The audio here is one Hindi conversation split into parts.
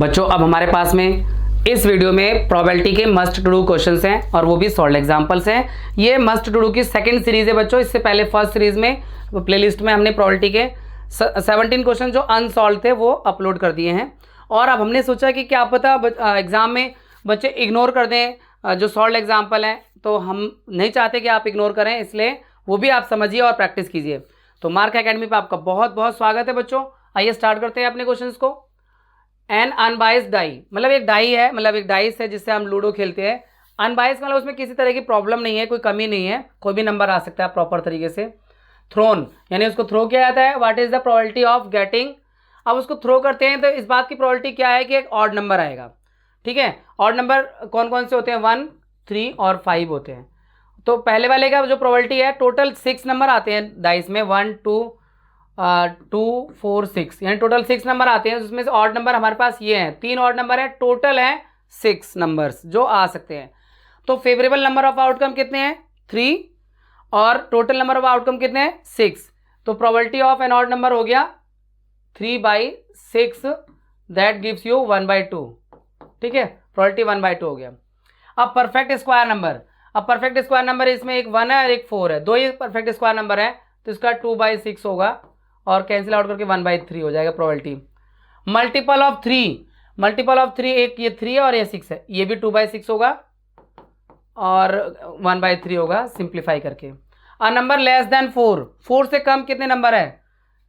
बच्चों अब हमारे पास में इस वीडियो में प्रोबेबिलिटी के मस्ट टू डू क्वेश्चंस हैं और वो भी सॉल्व एग्जांपल्स हैं। ये मस्ट टू डू की सेकंड सीरीज है बच्चों। इससे पहले फर्स्ट सीरीज में प्लेलिस्ट में हमने प्रोबेबिलिटी के 17 क्वेश्चन जो अनसॉल्व थे वो अपलोड कर दिए हैं। और अब हमने सोचा कि क्या पता एग्जाम में बच्चे इग्नोर कर दें जो सॉल्व एग्जाम्पल हैं, तो हम नहीं चाहते कि आप इग्नोर करें, इसलिए वो भी आप समझिए और प्रैक्टिस कीजिए। तो मार्क एकेडमी पे आपका बहुत बहुत स्वागत है बच्चों। आइए स्टार्ट करते हैं अपने क्वेश्चंस को। एन अनबाइस्ड डाई, मतलब एक डाई है, मतलब एक डाइस है जिससे हम लूडो खेलते हैं। अनबाइस्ड मतलब उसमें किसी तरह की प्रॉब्लम नहीं है, कोई कमी नहीं है, कोई भी नंबर आ सकता है प्रॉपर तरीके से। थ्रोन यानी उसको थ्रो किया जाता है। What is the probability of getting, अब उसको थ्रो करते हैं तो इस बात की प्रोबेबिलिटी क्या है कि एक ऑड नंबर आएगा। ठीक है, ऑड नंबर कौन कौन से होते हैं? 1, 3 और 5 होते हैं। तो पहले वाले का जो प्रोबेबिलिटी है, टोटल 6 नंबर आते हैं डाइस में, 1, 2, 4, 6, यानी टोटल 6 नंबर आते हैं। उसमें से ऑड नंबर हमारे पास ये हैं, 3 ऑड नंबर है, टोटल है 6 नंबर्स जो आ सकते हैं। तो फेवरेबल नंबर ऑफ आउटकम कितने हैं? 3 और टोटल नंबर ऑफ आउटकम कितने हैं? 6। तो probability of an odd number हो गया 3/6, दैट गिव्स यू 1/2। ठीक है, प्रोबेबिलिटी 1/2 हो गया। अब परफेक्ट स्क्वायर नंबर, अब परफेक्ट स्क्वायर नंबर इसमें एक 1 है और एक 4 है, दो ही परफेक्ट स्क्वायर नंबर है, तो इसका 2/6 होगा और कैंसिल आउट करके 1/3 हो जाएगा probability. Multiple of 3, multiple of 3, एक ये 3 है और ये 6 है, ये भी 2/6 होगा और 1/3 होगा सिंप्लीफाई करके। अ नंबर लेस देन 4, 4 से कम कितने नंबर है?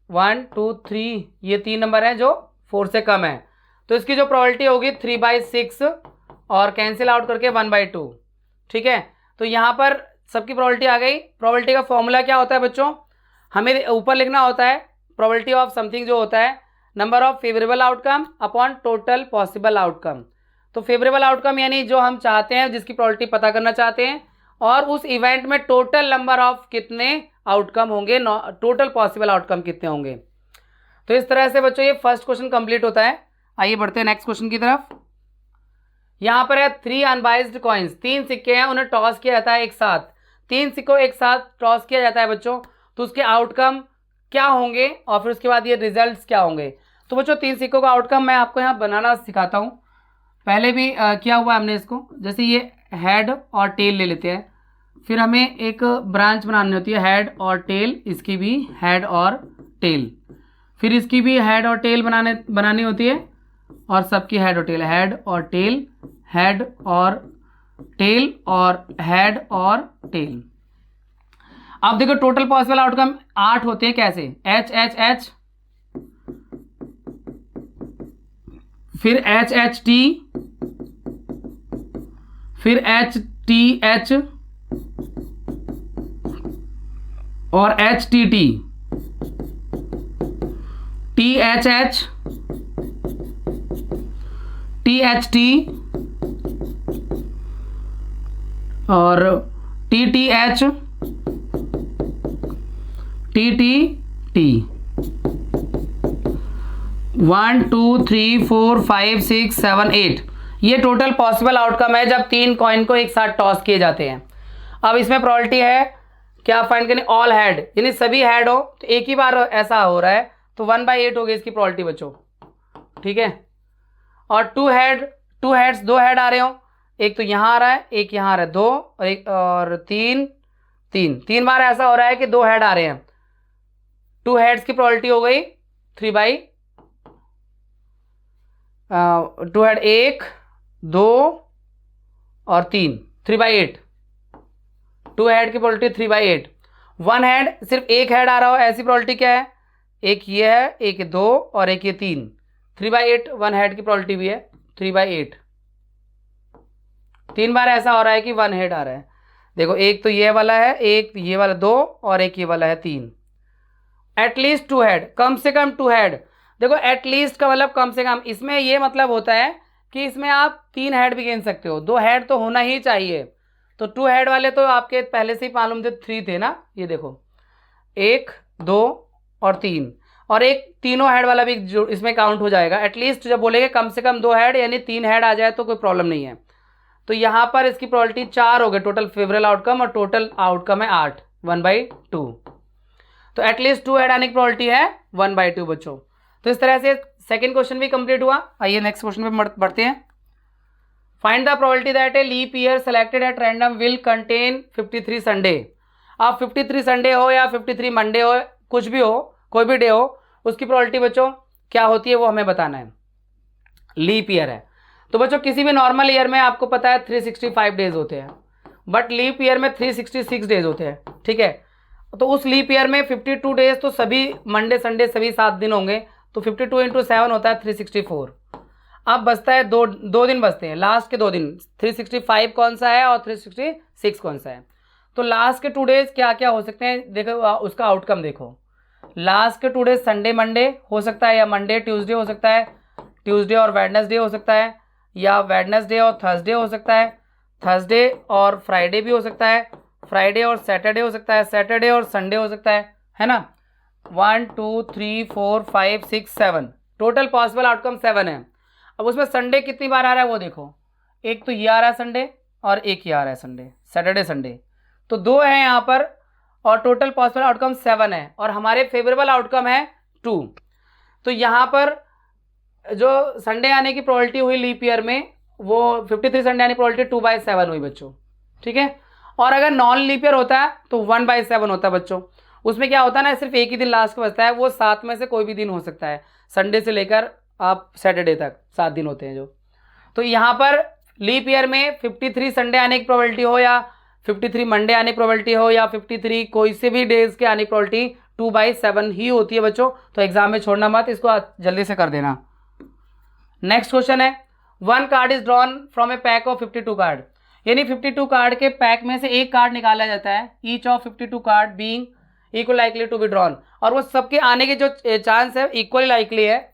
1, 2, 3, ये 3 नंबर है जो 4 से कम है, तो इसकी जो प्रोबेबिलिटी होगी 3/6 और कैंसिल आउट करके 1/2। ठीक है, तो यहाँ पर सबकी प्रोबेबिलिटी आ गई। प्रोबेबिलिटी का फॉर्मूला क्या होता है बच्चों? हमें ऊपर लिखना होता है प्रोबेबिलिटी ऑफ समथिंग जो होता है number of favourable outcome upon total possible outcome. तो फेवरेबल आउटकम यानी जो हम चाहते हैं, जिसकी प्रोबेबिलिटी पता करना चाहते हैं, और उस इवेंट में टोटल नंबर ऑफ कितने आउटकम होंगे, टोटल पॉसिबल आउटकम कितने होंगे। तो इस तरह से बच्चों ये फर्स्ट क्वेश्चन कंप्लीट होता है। आइए बढ़ते हैं नेक्स्ट क्वेश्चन की तरफ। यहाँ पर है 3 अनबाइस्ड कॉइन्स, 3 सिक्के हैं, उन्हें टॉस किया जाता है एक साथ। 3 सिक्कों एक साथ टॉस किया जाता है बच्चों, तो उसके आउटकम क्या होंगे और फिर उसके बाद ये रिजल्ट्स क्या होंगे। तो बच्चों 3 सिक्कों का आउटकम मैं आपको यहाँ बनाना सिखाता हूँ। पहले भी किया हुआ हमने इसको, जैसे ये हेड और टेल ले लेते हैं, फिर हमें एक ब्रांच बनानी होती है हेड और टेल, इसकी भी हेड और टेल, फिर इसकी भी हेड और टेल बनानी होती है, और सबकी हेड और टेल, हेड और टेल, हेड और टेल और हेड और टेल। अब देखो टोटल पॉसिबल आउटकम 8 होते हैं। कैसे? एच एच एच, फिर एच एच टी, फिर एच टी एच और H T T, T H H, T H T और T T H, T T T. 1, 2, 3, 4, 5, 6, 7, 8 ये टोटल पॉसिबल आउटकम है जब 3 कॉइन को एक साथ टॉस किए जाते हैं। अब इसमें प्रोबेबिलिटी है क्या फाइंड करनी? ऑल हेड, यानी सभी हेड हो, तो एक ही बार ऐसा हो रहा है, तो 1/8 होगी इसकी प्रोबेबिलिटी बच्चों। ठीक है, और 2 हेड्स, 2 हेड आ रहे हो, एक तो यहाँ आ रहा है, एक यहाँ आ रहा है, 2 और एक और 3 बार ऐसा हो रहा है कि 2 हेड आ रहे हैं। 2 हेड्स की प्रोबेबिलिटी हो गई 2 हेड, 1, 2 और 3, 3/8। 2 हेड की प्रोबेबिलिटी 3/8। 1 हेड, सिर्फ एक हेड आ रहा हो, ऐसी प्रोबेबिलिटी क्या है? एक ये है, एक 2 और एक ये 3, 3/8 1 हेड की प्रोबेबिलिटी भी है 3/8। 3 बार ऐसा हो रहा है कि 1 हेड आ रहा है। देखो एक तो ये वाला है, एक ये वाला 2 और एक ये वाला है 3। एटलीस्ट 2 हेड, कम से कम 2 हेड। देखो एटलीस्ट का मतलब कम से कम, इसमें ये मतलब होता है कि इसमें आप 3 हेड भी गिन सकते हो, 2 हेड तो होना ही चाहिए। तो 2 हेड वाले तो आपके पहले से ही मालूम थे, 3 थे ना, ये देखो 1, 2 और 3, और एक तीनों हेड वाला भी जो इसमें काउंट हो जाएगा। एटलीस्ट जब बोलेंगे कम से कम 2 हेड यानी 3 हेड आ जाए तो कोई प्रॉब्लम नहीं है। तो यहाँ पर इसकी प्रोबेबिलिटी 4 हो गए टोटल फेवरेबल आउटकम, और टोटल आउटकम है 8, 1/2। तो एटलीस्ट 2 हेड आने की प्रोबेबिलिटी है 1/2 बच्चों। तो इस तरह से सेकेंड क्वेश्चन भी कंप्लीट हुआ। आइए नेक्स्ट क्वेश्चन पे बढ़ते हैं। Find the probability that a leap year selected at random will contain 53 Sunday. अब 53 संडे हो या 53 मंडे हो, कुछ भी हो, कोई भी डे हो, उसकी प्रोबेबिलिटी बच्चों क्या होती है वो हमें बताना है। लीप ईयर है तो बच्चों किसी भी नॉर्मल ईयर में आपको पता है 365 डेज होते हैं, बट लीप ईयर में 366 डेज होते हैं, ठीक है। तो उस लीप ईयर में 52 डेज तो सभी मंडे संडे सभी 7 दिन होंगे, तो 52 × 7 होता है 364। अब बचता है दो दिन बचते हैं, लास्ट के 2 दिन 365 कौन सा है और 366 कौन सा है। तो लास्ट के 2 डेज क्या क्या हो सकते हैं, देखो उसका आउटकम देखो। लास्ट के 2 डेज संडे मंडे हो सकता है, या मंडे ट्यूसडे हो सकता है, ट्यूसडे और वेडनेसडे हो सकता है, या वेडनेसडे और थर्सडे हो सकता है, थर्सडे और फ्राइडे भी हो सकता है, फ्राइडे और सैटरडे हो सकता है, सैटरडे और संडे हो सकता है ना। 1 2 3 4 5 6 7 टोटल पॉसिबल आउटकम 7 है। अब उसमें संडे कितनी बार आ रहा है वो देखो, एक तो ये आ रहा है संडे और एक ये आ रहा है संडे, सैटरडे संडे, तो 2 है यहाँ पर, और टोटल पॉसिबल आउटकम 7 है, और हमारे फेवरेबल आउटकम है 2। तो यहाँ पर जो संडे आने की प्रोबेबिलिटी हुई लीप ईयर में वो 53 संडे आने की प्रोबेबिलिटी 2/7 हुई बच्चों, ठीक है। और अगर नॉन लीप ईयर होता है तो 1/7 होता है बच्चों। उसमें क्या होता है ना, सिर्फ एक ही दिन लास्ट का बचता है, वो 7 में से कोई भी दिन हो सकता है, संडे से लेकर आप सैटरडे तक 7 दिन होते हैं जो। तो यहाँ पर लीप ईयर में 53 संडे आने की प्रोबेबिलिटी हो, या 53 मंडे आने की प्रोबेबिलिटी हो, या 53 कोई से भी डेज के आने की प्रोबेबिलिटी 2/7 ही होती है बच्चों। तो एग्जाम में छोड़ना मत, इसको जल्दी से कर देना। नेक्स्ट क्वेश्चन है, 1 card is drawn from A pack of 52 card, यानी 52 कार्ड के पैक में से एक कार्ड निकाला जाता है, each of 52 card being equally likely to be drawn, और वो सबके आने के जो चांस है इक्वल लाइकली है।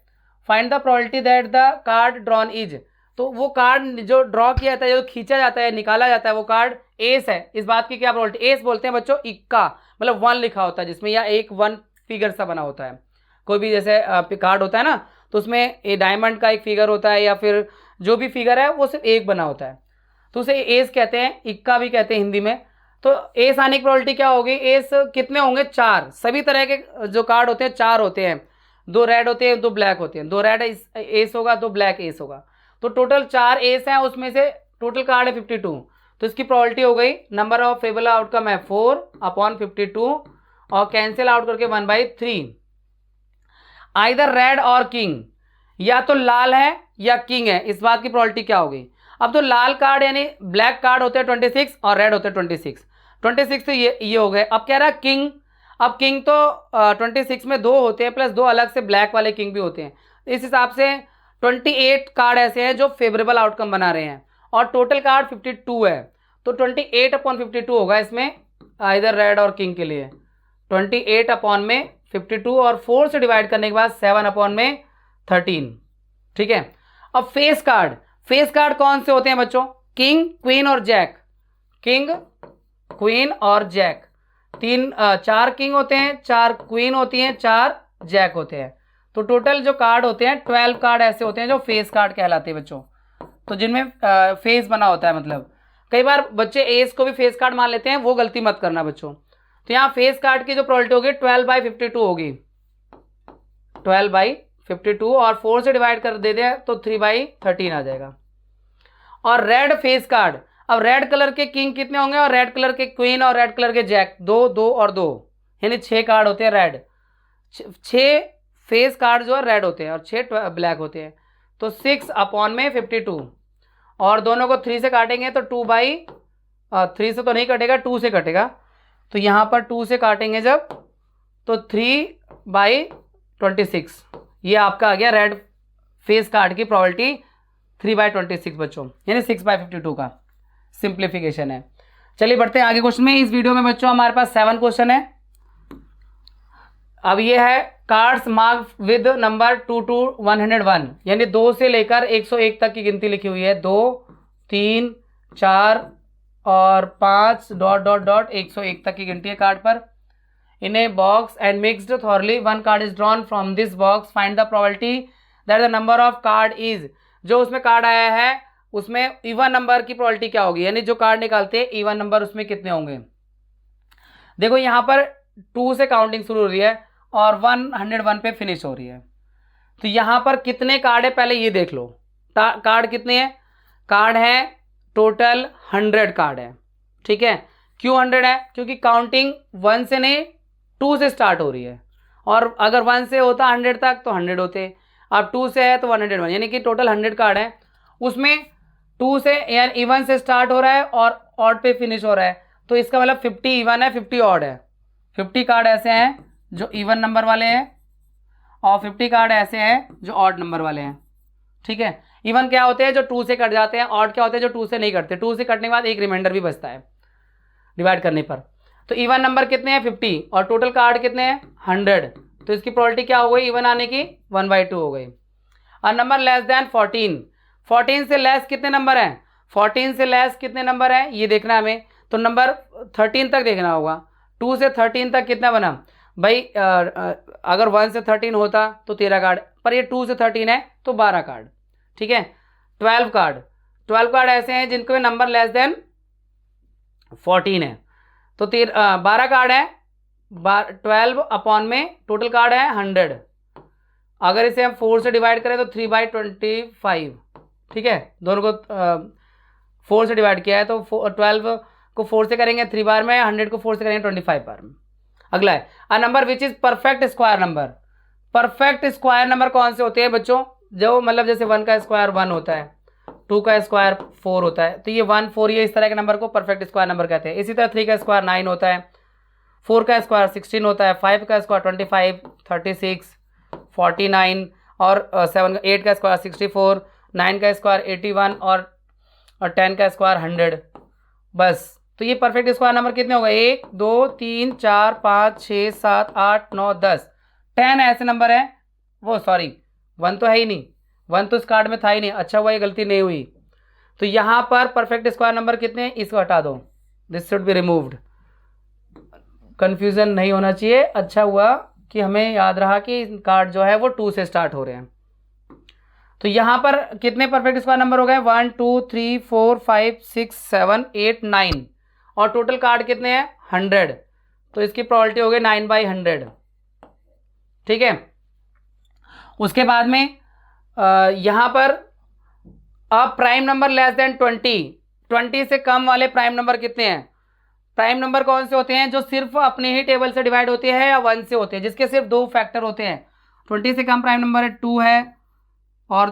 Find the probability that the card drawn is, तो वो कार्ड जो ड्रॉ किया जाता है, जो खींचा जाता है, निकाला जाता है, वो कार्ड एस है। इस बात की क्या प्रोबेबिलिटी, एस बोलते हैं बच्चों इक्का, मतलब 1 लिखा होता है जिसमें, या एक 1 फिगर सा बना होता है। कोई भी जैसे कार्ड होता है ना, तो उसमें ये डायमंड का एक फिगर होता है, या फिर जो भी फिगर है वो सिर्फ एक बना होता है, तो उसे एस कहते हैं, इक्का भी कहते हैं हिंदी में। तो एस आने की प्रोबेबिलिटी क्या होगी, एस कितने होंगे, 4। सभी तरह के जो कार्ड होते हैं 4 होते हैं, 2 रेड होते हैं 2 ब्लैक होते हैं, 2 रेड एस होगा 2 ब्लैक एस होगा, तो टोटल 4 एस हैं, उसमें से टोटल कार्ड है 52, तो इसकी प्रोबेबिलिटी हो गई, नंबर ऑफ फेवरेबल आउटकम है 4/52, और कैंसिल आउट करके 1/3। आइदर रेड और किंग, या तो लाल है या किंग है, इस बात की प्रोबेबिलिटी क्या होगी। अब तो लाल कार्ड यानी ब्लैक कार्ड होते हैं 26 और रेड होते हैं 26 तो ये हो गए। अब कह रहा है किंग, अब किंग तो 26 में 2 होते हैं, प्लस 2 अलग से ब्लैक वाले किंग भी होते हैं, इस हिसाब से 28 कार्ड ऐसे हैं जो फेवरेबल आउटकम बना रहे हैं, और टोटल कार्ड 52 है, तो 28/52 होगा इसमें आइदर रेड और किंग के लिए। 28/52 और 4 से डिवाइड करने के बाद 7/13, ठीक है। अब फेस कार्ड कौन से होते हैं बच्चों, किंग क्वीन और जैक, किंग क्वीन और जैक, 4 किंग होते हैं, 4 क्वीन होती हैं, 4 जैक होते हैं, तो टोटल जो कार्ड होते हैं 12 कार्ड ऐसे होते हैं जो फेस कार्ड कहलाते हैं बच्चों, तो जिनमें फेस बना होता है। मतलब कई बार बच्चे एस को भी फेस कार्ड मान लेते हैं, वो गलती मत करना बच्चों। तो यहाँ फेस कार्ड की जो प्रोबेबिलिटी होगी 12/52 होगी, 12/52, और 4 से डिवाइड कर दे दें तो 3/13 आ जाएगा। और रेड फेस कार्ड, अब रेड कलर के किंग कितने होंगे, और रेड कलर के क्वीन और रेड कलर के जैक 2 2 और 2, यानी 6 कार्ड होते हैं रेड, 6 फेस कार्ड जो है रेड होते हैं और 6 ब्लैक होते हैं, तो 6/52, और दोनों को 3 से काटेंगे तो 2/3 से तो नहीं कटेगा, 2 से कटेगा, तो यहाँ पर 2 से काटेंगे जब तो 3/26, ये आपका आ गया रेड फेस कार्ड की प्रोबेबिलिटी 3/26 बच्चों, यानी 6/52 का सिंप्लीफिकेशन है। चलिए बढ़ते हैं आगे क्वेश्चन में। इस वीडियो में बच्चों हमारे पास 7 क्वेश्चन है। अब ये है cards mark with number 2 to 101, यानी 2 से लेकर 101 तक की गिनती लिखी हुई है, 2 3 4 और 5 ... 101 तक की गिनती है कार्ड पर। In a box and mixed thoroughly 1 card is drawn from this box, find the probability that the number of card is, जो उसमें कार्ड आया है उसमें इवन नंबर की प्रोबेबिलिटी क्या होगी, यानी जो कार्ड निकालते हैं इवन नंबर उसमें कितने होंगे। देखो यहाँ पर 2 से काउंटिंग शुरू हो रही है और 101 पे फिनिश हो रही है, तो यहाँ पर कितने कार्ड है पहले ये देख लो। कार्ड कितने हैं? कार्ड है टोटल 100 कार्ड है, ठीक है। क्यों 100 है? क्योंकि काउंटिंग 1 से नहीं 2 से स्टार्ट हो रही है, और अगर 1 से होता 100 तक तो 100 होते, अब 2 से है तो 101, यानी कि टोटल 100 कार्ड है। उसमें 2 से यानी इवन से स्टार्ट हो रहा है और ऑड पे फिनिश हो रहा है, तो इसका मतलब 50 इवन है, 50 ऑड है। 50 कार्ड ऐसे हैं जो इवन नंबर वाले हैं और 50 कार्ड ऐसे हैं जो ऑड नंबर वाले हैं, ठीक है। इवन क्या होते हैं? जो 2 से कट जाते हैं। ऑड क्या होते हैं? जो 2 से नहीं कटते। 2 से कटने के बाद एक रिमाइंडर भी बचता है डिवाइड करने पर। तो इवन नंबर कितने हैं? 50, और टोटल कार्ड कितने हैं? 100। तो इसकी प्रोबेबिलिटी क्या हो गई इवन आने की? 1/2 हो गई। और नंबर लेस देन 14, 14 से लेस कितने नंबर हैं? 14 से लेस कितने नंबर हैं ये देखना है हमें। तो नंबर 13 तक देखना होगा। 2 से 13 तक कितना बना भाई? अगर 1 से 13 होता तो 13 कार्ड, पर ये 2 से 13 है तो 12 कार्ड, ठीक है। 12 कार्ड, 12 कार्ड ऐसे हैं जिनके नंबर लेस देन 14 है। तो 12 कार्ड है, 12 अपॉन में टोटल कार्ड है 100। अगर इसे हम 4 से डिवाइड करें तो 3/25, ठीक है। दोनों को 4 से डिवाइड किया है तो 12 को 4 से करेंगे 3 बार में, 100 को 4 से करेंगे 25 बार में। अगला है a number which is perfect square number. Perfect square number कौन से होते हैं बच्चों? जो मतलब जैसे 1 का स्क्वायर 1 होता है, 2 का स्क्वायर 4 होता है, तो ये 1 4 ये इस तरह के नंबर को परफेक्ट स्क्वायर नंबर कहते हैं। इसी तरह 3 का स्क्वायर 9 होता है, 4 का स्क्वायर 16 होता है, 5 का स्क्वायर 25, 36, 49 और 8 का स्क्वायर 64, 9 का स्क्वायर 81 और 10 का स्क्वायर 100। बस, तो ये परफेक्ट स्क्वायर नंबर कितने हो गए? 1 2 3 4 5 6 7 8 9 10 10 ऐसे नंबर हैं। वो सॉरी 1 तो है ही नहीं, 1 तो इस कार्ड में था ही नहीं। अच्छा हुआ ये गलती नहीं हुई। तो यहाँ पर परफेक्ट स्क्वायर नंबर कितने हैं? इसको हटा दो, this should be removed. Confusion नहीं होना चाहिए। अच्छा हुआ कि हमें याद रहा कि कार्ड जो है वो 2 से स्टार्ट हो रहे हैं। तो यहाँ पर कितने परफेक्ट स्क्वायर नंबर हो गए? 1 2 3 4 5 6 7 8 9, और टोटल कार्ड कितने हैं? 100। तो इसकी प्रोबेबिलिटी हो गई 9/100, ठीक है। उसके बाद में यहाँ पर अब प्राइम नंबर लेस देन 20 से कम वाले प्राइम नंबर कितने हैं? प्राइम नंबर कौन से होते हैं? जो सिर्फ अपने ही टेबल से डिवाइड होते हैं या 1 से होते हैं, जिसके सिर्फ 2 फैक्टर होते हैं। 20 से कम प्राइम नंबर है 2 है, और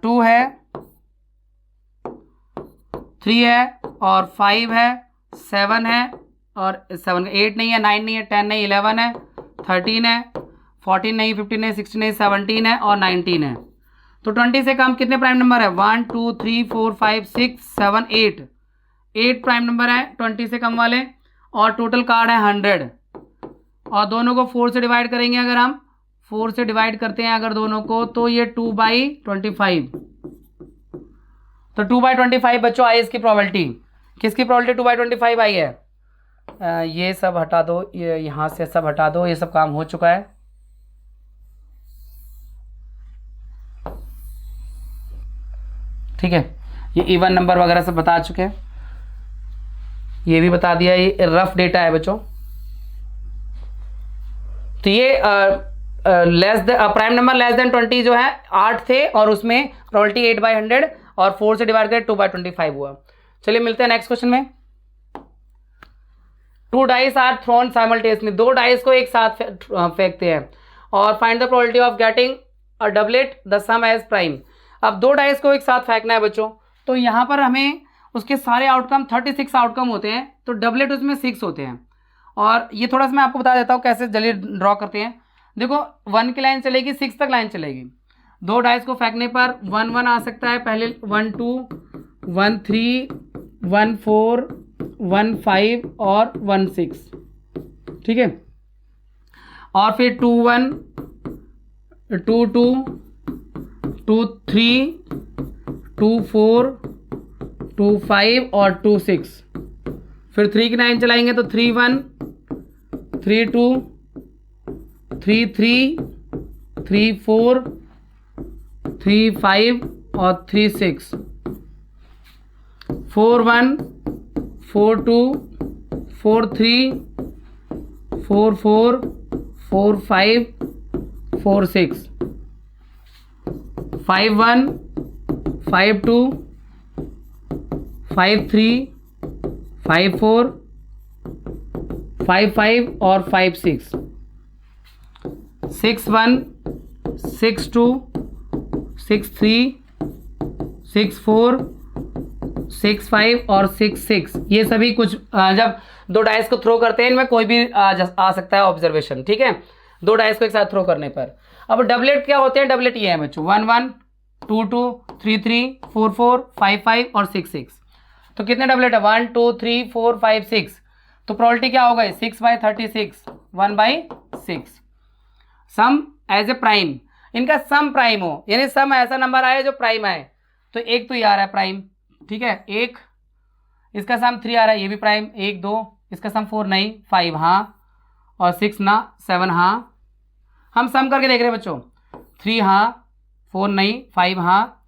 2 है, 3 है, और 5 है, 7 है, और 7 8 नहीं है, 9 नहीं है, 10 नहीं, 11 है, 13 है, 14 नहीं, 15 नहीं, 16 नहीं, 17 है और 19 है। तो 20 से कम कितने प्राइम नंबर है? 1 2 3 4 5 6 7 8 प्राइम नंबर है 20 से कम वाले, और टोटल कार्ड है 100। और दोनों को 4 से डिवाइड करेंगे, अगर हम 4 से डिवाइड करते हैं अगर दोनों को, तो ये 2/25। तो 2/25 बच्चों आई इसकी प्रोबेबिलिटी। किसकी प्रोबेबिलिटी 2/25 आई है? ये सब हटा दो, ये यहाँ से सब हटा दो, ये सब काम हो चुका है। ठीक है, ये इवन नंबर वगैरह सब बता चुके हैं, ये भी बता दिया। ये रफ डेटा है बच्चों। तो ये प्राइम नंबर लेस देन 20 जो है 8 थे, और उसमें प्रोबेबिलिटी 8/100, और 4 से डिवाइड करें 2/25 हुआ। चलिए मिलते हैं नेक्स्ट क्वेश्चन में। 2 dice are thrown simultaneously. 2 dice को एक साथ फेंकते हैं, और find the probability of getting a doublet the sum as prime. अब 2 डाइस को एक साथ फेंकना है बच्चों, तो यहाँ पर हमें उसके सारे आउटकम 36 आउटकम होते हैं, तो डबलेट उसमें 6 होते हैं। और ये थोड़ा सा मैं आपको बता देता हूँ कैसे जल्दी ड्रॉ करते हैं। देखो 1 की लाइन चलेगी, 6 तक लाइन चलेगी। 2 डाइस को फेंकने पर 1 1 आ सकता है, पहले 1 2 1 3 1 4 1 5 और 1 6, ठीक है। और फिर 2 1 2 2 2 3 2 4 2 5 और 2 6। फिर 3 की लाइन चलाएंगे तो 3 1 3 2 3 3 3 4 3 5 और 3 6। 4 1 4 2 4 3 4 4 4 5 4 6। 5 1 5 2 5 3 5 4 5 5 और 5 6 6 1 6 2 6 3 6 4 6 5 और 6 6, ये सभी कुछ जब दो डाइस को थ्रो करते हैं इनमें कोई भी आ सकता है ऑब्जर्वेशन, ठीक है, दो डाइस को एक साथ थ्रो करने पर। अब डबलेट क्या होते हैं, डबलेट ये है बच्चों 1 1 2 2 3 3 4 4 5 5 और 6 6। तो कितने डबलेट है 1 2 3 4 5 6, तो प्रोबेबिलिटी क्या हो गई 6/36 1/6। सम एज ए प्राइम, इनका सम प्राइम हो, यानी सम ऐसा नंबर आए जो प्राइम आए, तो एक तो ये आ रहा है प्राइम, ठीक है, एक इसका सम 3 आ रहा है, ये भी प्राइम, 1 2 इसका सम 4 नहीं 5 हाँ, और 6 ना 7 हाँ, हम सम करके देख रहे हैं बच्चों, 3 हाँ 4 नहीं 5 हाँ,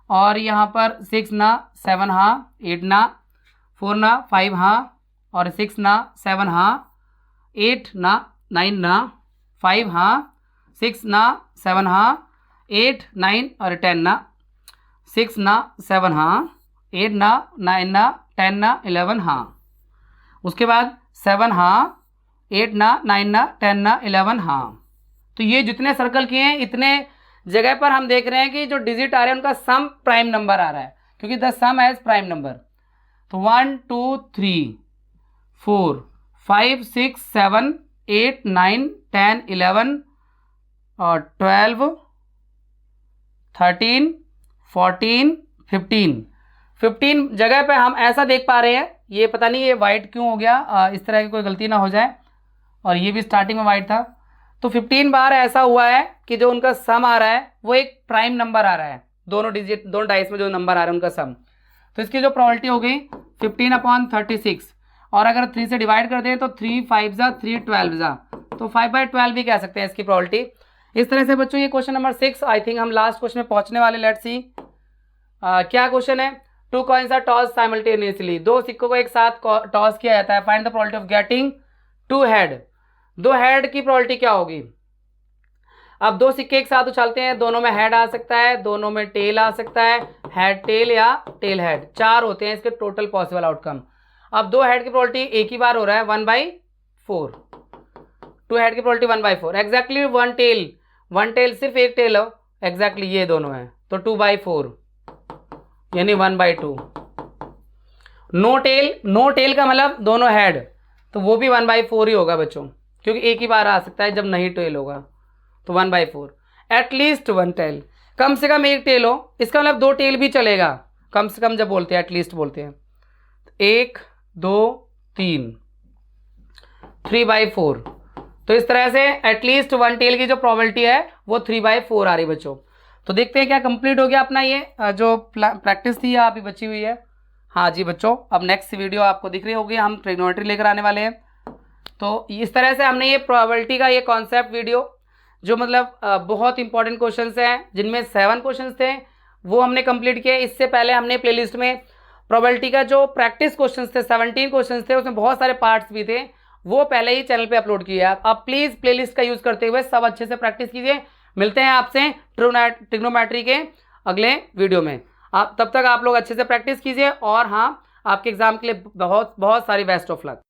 और यहाँ पर 6 ना 7 हाँ, 8 ना 4 ना 5 हाँ, और 6 ना 7 हाँ, 8 ना 9 ना 5 हाँ, 6 ना 7 हाँ, 8 9 और 10 ना, 6 ना 7 हाँ, 8 ना 9 ना 10 ना 11 हाँ, उसके बाद 7 हाँ, 8 ना 9 ना 10 ना 11 हाँ। तो ये जितने सर्कल किए हैं इतने जगह पर हम देख रहे हैं कि जो डिजिट आ रहे हैं उनका सम प्राइम नंबर आ रहा है, क्योंकि the sum as prime number. तो 1 2 3 4 5 6 7 8 9 10 11 और 12 13 14 15 जगह पे हम ऐसा देख पा रहे हैं, ये पता नहीं ये वाइट क्यों हो गया, इस तरह की कोई गलती ना हो जाए, और ये भी स्टार्टिंग में वाइट था। तो 15 बार ऐसा हुआ है कि जो उनका सम आ रहा है वो एक प्राइम नंबर आ रहा है, दोनों डिजिट दोनों डाइस में जो नंबर आ रहा है उनका सम। तो इसकी जो प्रोबेबिलिटी हो गई 15/36, और अगर 3 से डिवाइड कर दें तो 3 5 जा 3 12 जा, तो 5/12 भी कह सकते हैं इसकी प्रोबेबिलिटी। इस तरह से बच्चों ये क्वेश्चन नंबर 6, आई थिंक हम लास्ट क्वेश्चन में पहुंचने वाले। लेट्स सी क्या क्वेश्चन है। 2 कॉइन्स आर टॉस साइमल्टेनियसली, दो सिक्कों को एक साथ टॉस किया जाता है, find the probability of getting 2 head, 2 head की प्रोबेबिलिटी क्या होगी। अब दो सिक्के एक साथ उछालते हैं, दोनों में हेड आ सकता है, दोनों में टेल आ सकता है, हेड टेल या टेल हेड, 4 होते हैं इसके टोटल पॉसिबल आउटकम। अब 2 हेड की प्रोबेबिलिटी एक ही बार हो रहा है 1/4, 2 हेड की प्रोबेबिलिटी 1/4, एग्जैक्टली 1 टेल सिर्फ एक टेल हो, एग्जैक्टली ये दोनों है, तो 2/4 यानी 1/2। नो टेल का मतलब दोनों हेड, तो वो भी 1/4 ही होगा बच्चों, क्योंकि एक ही बार आ सकता है जब नहीं टेल होगा, तो 1/4। एटलीस्ट 1 टेल, कम से कम एक टेल हो, इसका मतलब 2 टेल भी चलेगा, कम से कम जब बोलते हैं एटलीस्ट बोलते हैं। 1 2 3 3/4, तो इस तरह से एटलीस्ट 1 टेल की जो प्रोबेबिलिटी है वो 3/4 आ रही बच्चों। तो देखते हैं क्या कंप्लीट हो गया अपना ये जो प्रैक्टिस थी अभी बची हुई है। हाँ जी बच्चों, अब नेक्स्ट वीडियो आपको दिख रही होगी, हम ट्रिग्नोमेट्री लेकर आने वाले हैं। तो इस तरह से हमने ये प्रोबेबिलिटी का ये कॉन्सेप्ट वीडियो, जो मतलब बहुत इंपॉर्टेंट क्वेश्चंस हैं जिनमें 7 क्वेश्चंस थे, वो हमने कंप्लीट किए। इससे पहले हमने प्लेलिस्ट में प्रोबेबिलिटी का जो प्रैक्टिस क्वेश्चंस थे 17 क्वेश्चंस थे, उसमें बहुत सारे पार्ट्स भी थे, वो पहले ही चैनल पे अपलोड किए हैं। आप प्लीज़ प्लेलिस्ट का यूज़ करते हुए सब अच्छे से प्रैक्टिस कीजिए। मिलते हैं आपसे ट्रिग्नोमेट्री के अगले वीडियो में। आप तब तक आप लोग अच्छे से प्रैक्टिस कीजिए, और हाँ, आपके एग्जाम के लिए बहुत बहुत सारी बेस्ट ऑफ लक।